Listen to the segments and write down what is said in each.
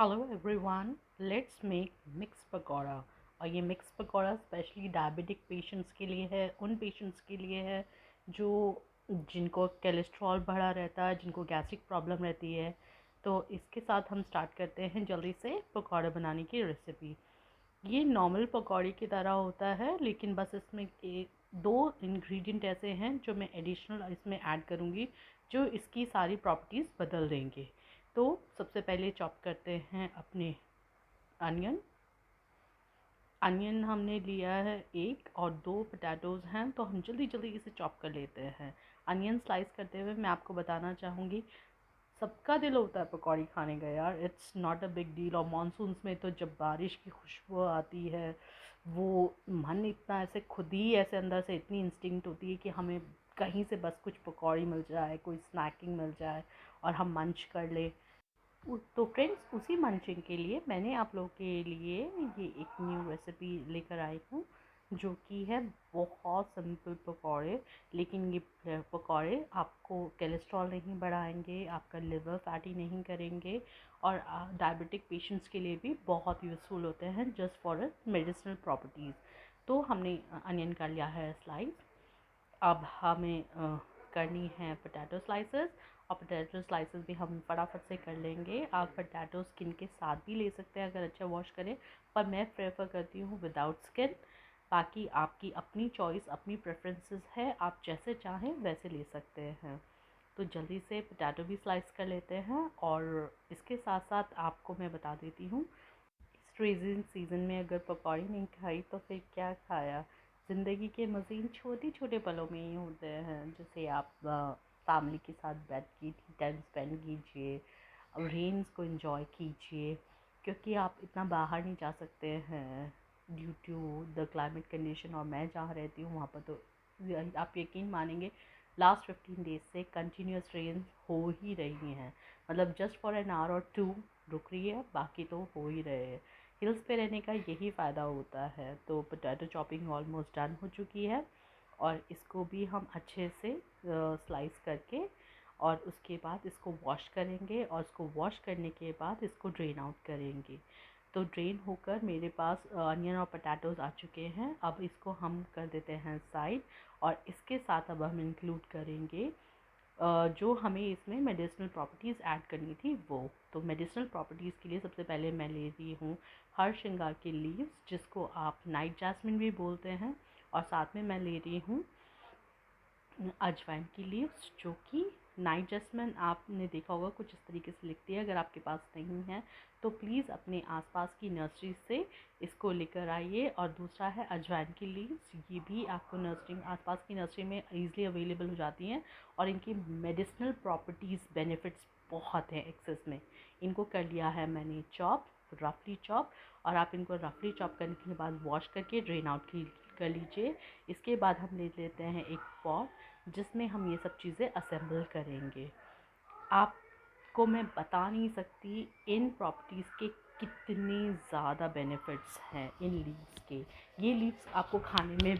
Hello everyone, let's make mix pakora. और ये mix pakora specially diabetic patients के लिए है, उन पेशेंट्स के लिए है जो जिनको कोलेस्ट्रॉल बढ़ा रहता है, जिनको गैस्ट्रिक प्रॉब्लम रहती है। तो इसके साथ हम स्टार्ट करते हैं जल्दी से पकौड़े बनाने की रेसिपी। ये नॉर्मल पकौड़े की तरह होता है, लेकिन बस इसमें दो इंग्रेडिएंट ऐसे हैं जो मैं एडिशनल इसमें ऐड करूँगी, जो इसकी सारी प्रॉपर्टीज़ बदल देंगे। तो सबसे पहले चॉप करते हैं अपने अनियन। अनियन हमने लिया है एक, और दो पोटैटोज़ हैं, तो हम जल्दी जल्दी इसे चॉप कर लेते हैं। अनियन स्लाइस करते हुए मैं आपको बताना चाहूँगी, सबका दिल होता है पकौड़ी खाने का यार, it's not a big deal. और मानसून्स में तो जब बारिश की खुशबू आती है, वो मन इतना ऐसे खुद ही ऐसे अंदर से इतनी इंस्टिंक्ट होती है कि हमें कहीं से बस कुछ पकौड़ी मिल जाए, कोई स्नैकिंग मिल जाए और हम मंच कर ले। तो फ्रेंड्स, उसी मंचिंग के लिए मैंने आप लोगों के लिए ये एक न्यू रेसिपी लेकर आई हूँ, जो कि है बहुत सिंपल पकौड़े। लेकिन ये पकौड़े आपको कोलेस्ट्रॉल नहीं बढ़ाएंगे, आपका लिवर फैटी नहीं करेंगे, और डायबिटिक पेशेंट्स के लिए भी बहुत यूज़फुल होते हैं, जस्ट फॉर मेडिसिनल प्रॉपर्टीज़। तो हमने अनियन कर लिया है स्लाइस। अब हमें करनी है पोटैटो स्लाइसेस, और पोटैटो स्लाइसेस भी हम फटाफट से कर लेंगे। आप पोटैटो स्किन के साथ भी ले सकते हैं अगर अच्छा वॉश करें, पर मैं प्रेफर करती हूँ विदाउट स्किन। बाकी आपकी अपनी चॉइस, अपनी प्रेफरेंसेस है, आप जैसे चाहें वैसे ले सकते हैं। तो जल्दी से पोटैटो भी स्लाइस कर लेते हैं। और इसके साथ साथ आपको मैं बता देती हूँ, इस रेज़िन सीज़न में अगर पकौड़ी नहीं खाई तो फिर क्या खाया। ज़िंदगी के मज़े इन छोटे छोटे पलों में ही होते हैं। जैसे आप फैमिली के साथ बैठ के टाइम स्पेंड कीजिए, रेन्स को एंजॉय कीजिए, क्योंकि आप इतना बाहर नहीं जा सकते हैं due to the climate condition. और मैं जहाँ रहती हूँ वहाँ पर तो आप यकीन मानेंगे, लास्ट 15 डेज से कंटिन्यूस रेन हो ही रही हैं। मतलब जस्ट फॉर एन आवर और टू रुक रही है, बाकी तो हो ही रहे हैं। हिल्स पे रहने का यही फ़ायदा होता है। तो पोटैटो चॉपिंग ऑलमोस्ट डन हो चुकी है, और इसको भी हम अच्छे से स्लाइस करके, और उसके बाद इसको वॉश करेंगे, और इसको वॉश करने के बाद इसको ड्रेन आउट करेंगे। तो ड्रेन होकर मेरे पास अनियन और पोटैटोज़ आ चुके हैं। अब इसको हम कर देते हैं साइड, और इसके साथ अब हम इंक्लूड करेंगे जो हमें इसमें मेडिसिनल प्रॉपर्टीज़ ऐड करनी थी वो। तो मेडिसिनल प्रॉपर्टीज़ के लिए सबसे पहले मैं ले रही हूँ हर श्रृंगार के लीव्स, जिसको आप नाइट जैस्मिन भी बोलते हैं। और साथ में मैं ले रही हूँ अजवाइन की लीव्स, जो कि नाइट जैस्मिन आपने देखा होगा कुछ इस तरीके से लिखती है। अगर आपके पास नहीं है तो प्लीज़ अपने आसपास की नर्सरी से इसको लेकर आइए। और दूसरा है अजवाइन की लीव्स, ये भी आपको नर्सरी आसपास की नर्सरी में ईज़िली अवेलेबल हो जाती हैं, और इनकी मेडिसिनल प्रॉपर्टीज़ बेनिफिट्स बहुत हैं एक्सेस में। इनको कर लिया है मैंने चॉप, रफली चॉप। और आप इनको रफली चॉप करने के बाद वॉश करके ड्रेन आउट कर लीजिए। इसके बाद हम ले लेते हैं एक पॉट, जिसमें हम ये सब चीज़ें असेंबल करेंगे। आपको मैं बता नहीं सकती इन प्रॉपर्टीज़ के कितने ज़्यादा बेनिफिट्स हैं इन लीव्स के। ये लीव्स आपको खाने में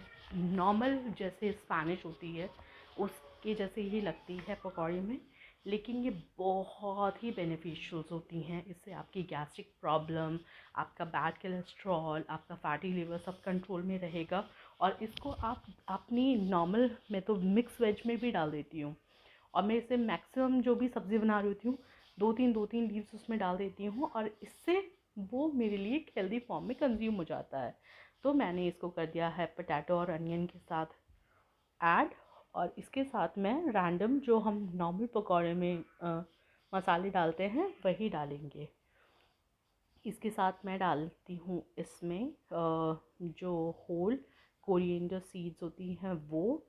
नॉर्मल जैसे स्पैनिश होती है उसके जैसे ही लगती है पकौड़े में, लेकिन ये बहुत ही बेनिफिशियल्स होती हैं। इससे आपकी गैस्ट्रिक प्रॉब्लम, आपका बैड कोलेस्ट्रॉल, आपका फैटी लिवर सब कंट्रोल में रहेगा। और इसको आप अपनी नॉर्मल, मैं तो मिक्स वेज में भी डाल देती हूँ, और मैं इसे मैक्सिमम जो भी सब्ज़ी बना रही होती हूँ दो तीन लीव्स उसमें डाल देती हूँ, और इससे वो मेरे लिए एक हेल्दी फॉर्म में कंज्यूम हो जाता है। तो मैंने इसको कर दिया है पोटैटो और अनियन के साथ ऐड। और इसके साथ मैं रैंडम जो हम नॉर्मल पकौड़े में मसाले डालते हैं वही डालेंगे। इसके साथ मैं डालती हूँ इसमें जो होल कोरिएंडर सीड्स होती हैं वो।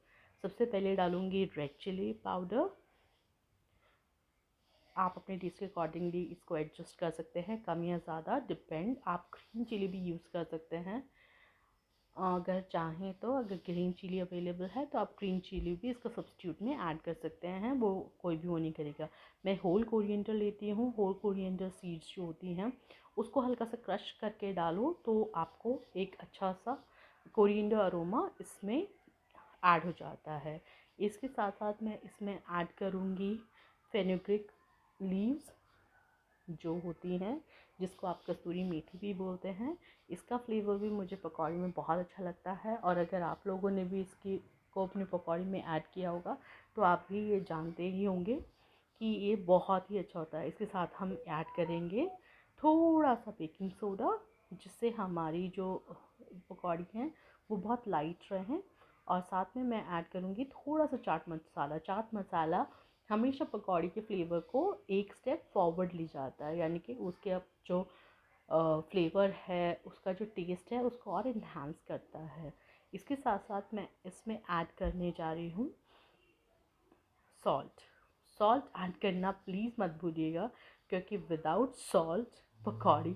सबसे पहले डालूँगी रेड चिली पाउडर। आप अपने टेस्ट के अकॉर्डिंगली इसको एडजस्ट कर सकते हैं, कम या ज़्यादा डिपेंड। आप ग्रीन चिली भी यूज़ कर सकते हैं अगर चाहें तो। अगर ग्रीन चिली अवेलेबल है तो आप ग्रीन चिली भी इसका सब्स्टिट्यूट में ऐड कर सकते हैं, वो कोई भी वो नहीं करेगा। मैं होल कोरिएंडर लेती हूँ। होल कोरिएंडर सीड्स जो होती हैं उसको हल्का सा क्रश करके डालो, तो आपको एक अच्छा सा कोरिएंडर अरोमा इसमें ऐड हो जाता है। इसके साथ साथ मैं इसमें ऐड करूँगी फेनुग्रीक लीव्स, जो होती हैं, जिसको आप कसूरी मेथी भी बोलते हैं, इसका फ्लेवर भी मुझे पकौड़ी में बहुत अच्छा लगता है। और अगर आप लोगों ने भी इसकी को अपनी पकौड़ी में ऐड किया होगा तो आप भी ये जानते ही होंगे कि ये बहुत ही अच्छा होता है। इसके साथ हम ऐड करेंगे थोड़ा सा बेकिंग सोडा, जिससे हमारी जो पकौड़ी हैं वो बहुत लाइट रहें। और साथ में मैं ऐड करूँगी थोड़ा सा चाट मसाला। चाट मसाला हमेशा पकौड़ी के फ्लेवर को एक स्टेप फॉरवर्ड ले जाता है, यानी कि उसके अब जो फ्लेवर है, उसका जो टेस्ट है, उसको और इन्हांस करता है। इसके साथ साथ मैं इसमें ऐड करने जा रही हूँ सॉल्ट। सॉल्ट ऐड करना प्लीज़ मत भूलिएगा, क्योंकि विदाउट सॉल्ट पकौड़ी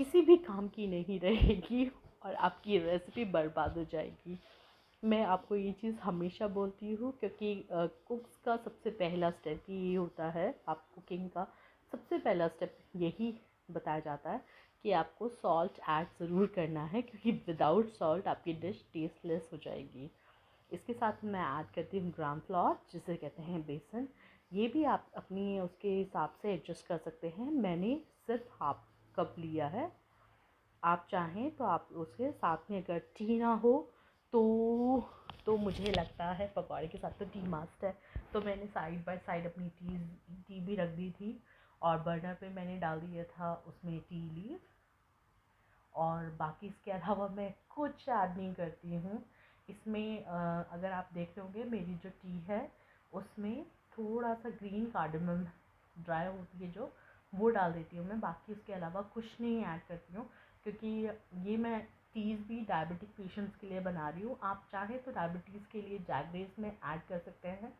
किसी भी काम की नहीं रहेगी और आपकी रेसिपी बर्बाद हो जाएगी। मैं आपको ये चीज़ हमेशा बोलती हूँ, क्योंकि कुक्स का सबसे पहला स्टेप ही ये होता है। आप कुकिंग का सबसे पहला स्टेप यही बताया जाता है कि आपको सॉल्ट ऐड ज़रूर करना है, क्योंकि विदाउट सॉल्ट आपकी डिश टेस्टलेस हो जाएगी। इसके साथ मैं ऐड करती हूँ ग्राम फ्लोर, जिसे कहते हैं बेसन। ये भी आप अपनी उसके हिसाब से एडजस्ट कर सकते हैं। मैंने सिर्फ हाफ कप लिया है। आप चाहें तो आप उसके साथ में अगर टी ना हो तो मुझे लगता है पकौड़े के साथ तो टी मस्ट है। तो मैंने साइड बाय साइड अपनी टी भी रख दी थी, और बर्नर पे मैंने डाल दिया था उसमें टी लीव। और बाकी इसके अलावा मैं कुछ ऐड नहीं करती हूँ इसमें। अगर आप देख रहे होंगे मेरी जो टी है उसमें थोड़ा सा ग्रीन कार्डमम ड्राई होती है जो, वो डाल देती हूँ मैं। बाकी उसके अलावा कुछ नहीं ऐड करती हूँ, क्योंकि ये मैं टीज़ भी डायबिटिक पेशेंट्स के लिए बना रही हूँ। आप चाहें तो डायबिटीज़ के लिए जैगरीज में ऐड कर सकते हैं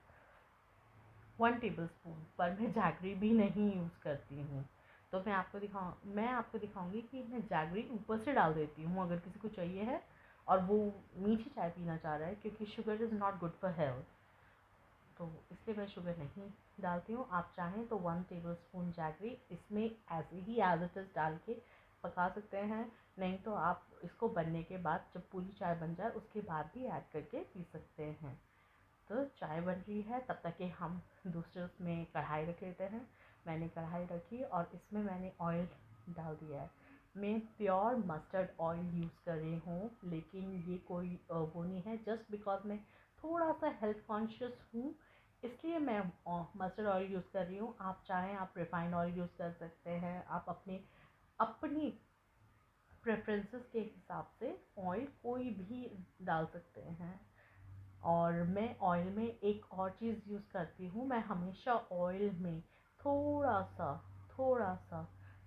1 टेबलस्पून, पर मैं जैगरी भी नहीं यूज़ करती हूँ। तो मैं आपको दिखाऊंगी कि मैं जैगरी ऊपर से डाल देती हूँ अगर किसी को चाहिए है और वो मीठी चाय पीना चाह रहा है, क्योंकि sugar is not good for health, तो इसलिए मैं शुगर नहीं डालती हूँ। आप चाहें तो 1 टेबलस्पून जैगरी इसमें ऐसे ही एज इट इज़ डाल के पका सकते हैं। नहीं तो आप इसको बनने के बाद, जब पूरी चाय बन जाए उसके बाद भी ऐड करके पी सकते हैं। तो चाय बन रही है, तब तक कि हम दूसरे उसमें कढ़ाई रख लेते हैं। मैंने कढ़ाई रखी और इसमें मैंने ऑयल डाल दिया है। मैं प्योर मस्टर्ड ऑयल यूज़ कर रही हूँ, लेकिन ये कोई वो नहीं है। जस्ट बिकॉज मैं थोड़ा सा हेल्थ कॉन्शियस हूँ, इसलिए मैं मस्टर्ड ऑयल यूज़ कर रही हूँ। आप चाहें आप रिफाइंड ऑयल यूज़ कर सकते हैं। आप अपनी प्रेफरेंसेस के हिसाब से ऑयल कोई भी डाल सकते हैं। और मैं ऑयल में एक और चीज़ यूज़ करती हूँ। मैं हमेशा ऑयल में थोड़ा सा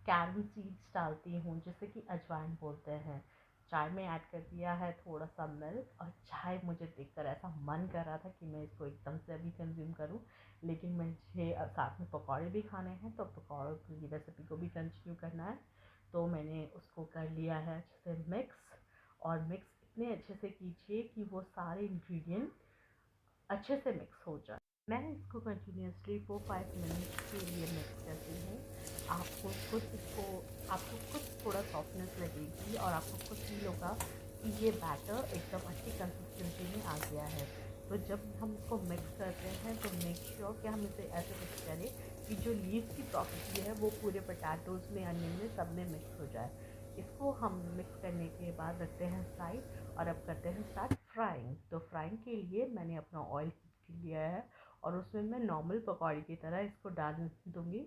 कैरम सीड्स डालती हूँ, जिसे कि अजवाइन बोलते हैं। चाय में ऐड कर दिया है थोड़ा सा मिल्क, और चाय मुझे देखकर ऐसा मन कर रहा था कि मैं इसको एकदम से अभी कंज्यूम करूँ, लेकिन मुझे साथ में पकौड़े भी खाने हैं, तो पकौड़ों की रेसिपी को भी कंटिन्यू करना है। तो मैंने उसको कर लिया है अच्छे से मिक्स। और मिक्स इतने अच्छे से कीजिए कि वो सारे इंग्रेडिएंट अच्छे से मिक्स हो जाए। मैं इसको कंटिन्यूसली 4-5 मिनट्स के लिए मिक्स करती हूँ। आपको खुद थोड़ा सॉफ्टनेस लगेगी और आपको खुद फील होगा कि ये बैटर एकदम अच्छी कंसिस्टेंसी में आ गया है। तो जब हम इसको मिक्स करते हैं तो मेक श्योर कि हम इसे ऐसे मिक्स करें कि जो लीव्स की प्रॉपर्टी है वो पूरे पोटैटोज़ में, अनियन में, सब में मिक्स हो जाए। इसको हम मिक्स करने के बाद रखते हैं साइड, और अब करते हैं स्टार्ट फ्राइंग। तो फ्राइंग के लिए मैंने अपना ऑयल लिया है और उसमें मैं नॉर्मल पकौड़ी की तरह इसको डाल दूँगी।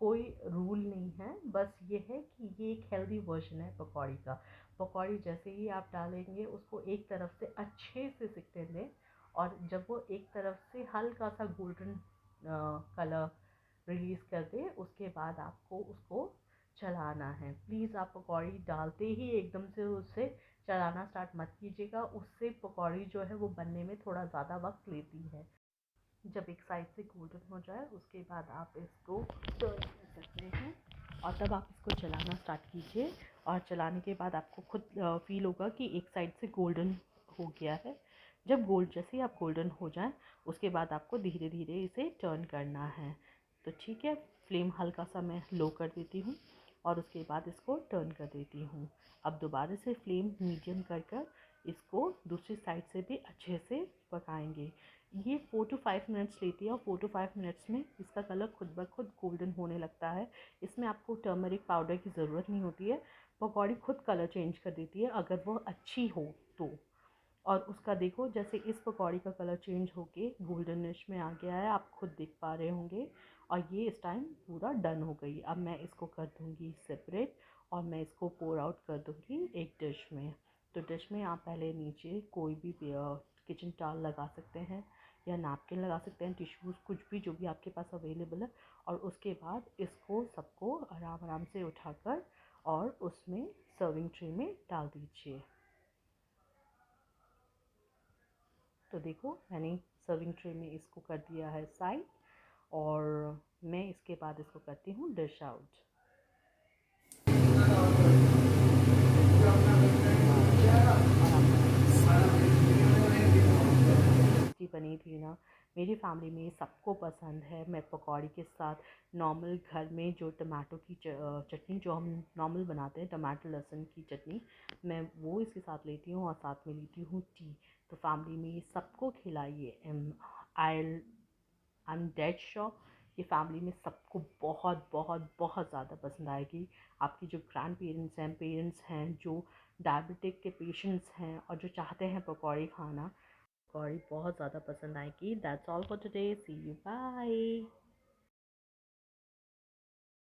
कोई रूल नहीं है, बस ये है कि ये एक हेल्दी वर्जन है पकौड़ी का। पकौड़ी जैसे ही आप डालेंगे उसको एक तरफ से अच्छे से सिकने दें, और जब वो एक तरफ से हल्का सा गोल्डन कलर रिलीज़ कर दे, उसके बाद आपको उसको चलाना है। प्लीज़ आप पकौड़ी डालते ही एकदम से उसे चलाना स्टार्ट मत कीजिएगा, उससे पकौड़ी जो है वो बनने में थोड़ा ज़्यादा वक्त लेती है। जब एक साइड से गोल्डन हो जाए उसके बाद आप इसको टर्न कर सकते हैं, और तब आप इसको चलाना स्टार्ट कीजिए। और चलाने के बाद आपको खुद फील होगा कि एक साइड से गोल्डन हो गया है। जैसे ही आप गोल्डन हो जाए उसके बाद आपको धीरे धीरे इसे टर्न करना है। तो ठीक है, फ्लेम हल्का सा मैं लो कर देती हूँ और उसके बाद इसको टर्न कर देती हूँ। अब दोबारा से फ्लेम मीडियम कर इसको दूसरी साइड से भी अच्छे से पकाएंगे। ये 4 to 5 मिनट्स लेती है और 4 to 5 मिनट्स में इसका कलर खुद ब खुद गोल्डन होने लगता है। इसमें आपको टर्मरिक पाउडर की ज़रूरत नहीं होती है, पकौड़ी खुद कलर चेंज कर देती है अगर वो अच्छी हो तो। और उसका देखो जैसे इस पकौड़ी का कलर चेंज होके गोल्डनिश में आ गया है, आप खुद देख पा रहे होंगे। और ये इस टाइम पूरा डन हो गई। अब मैं इसको कर दूँगी सेपरेट और मैं इसको पोर आउट कर दूँगी एक डिश में। तो डिश में आप पहले नीचे कोई भी किचन टॉवल लगा सकते हैं या नैपकिन लगा सकते हैं, टिश्यूज़ कुछ भी जो भी आपके पास अवेलेबल है। और उसके बाद इसको सबको आराम आराम से उठाकर और उसमें सर्विंग ट्रे में डाल दीजिए। तो देखो मैंने सर्विंग ट्रे में इसको कर दिया है साइड और मैं इसके बाद इसको करती हूँ डिश आउट। की बनी थी ना, मेरी फैमिली में सबको पसंद है। मैं पकौड़ी के साथ नॉर्मल घर में जो टमाटो की चटनी जो हम नॉर्मल बनाते हैं, टमाटो लहसुन की चटनी, मैं वो इसके साथ लेती हूँ और साथ में लेती हूँ टी। तो फैमिली में ये सबको खिलाइए। आई एम डेड श्योर ये फैमिली में सबको बहुत बहुत बहुत ज़्यादा पसंद आएगी। आपकी जो ग्रैंड पेरेंट्स हैं, जो डायबिटिक के पेशेंट्स हैं और जो चाहते हैं पकौड़ी खाना, पकौड़ी बहुत ज़्यादा पसंद आएगी। That's all for today, see you, bye.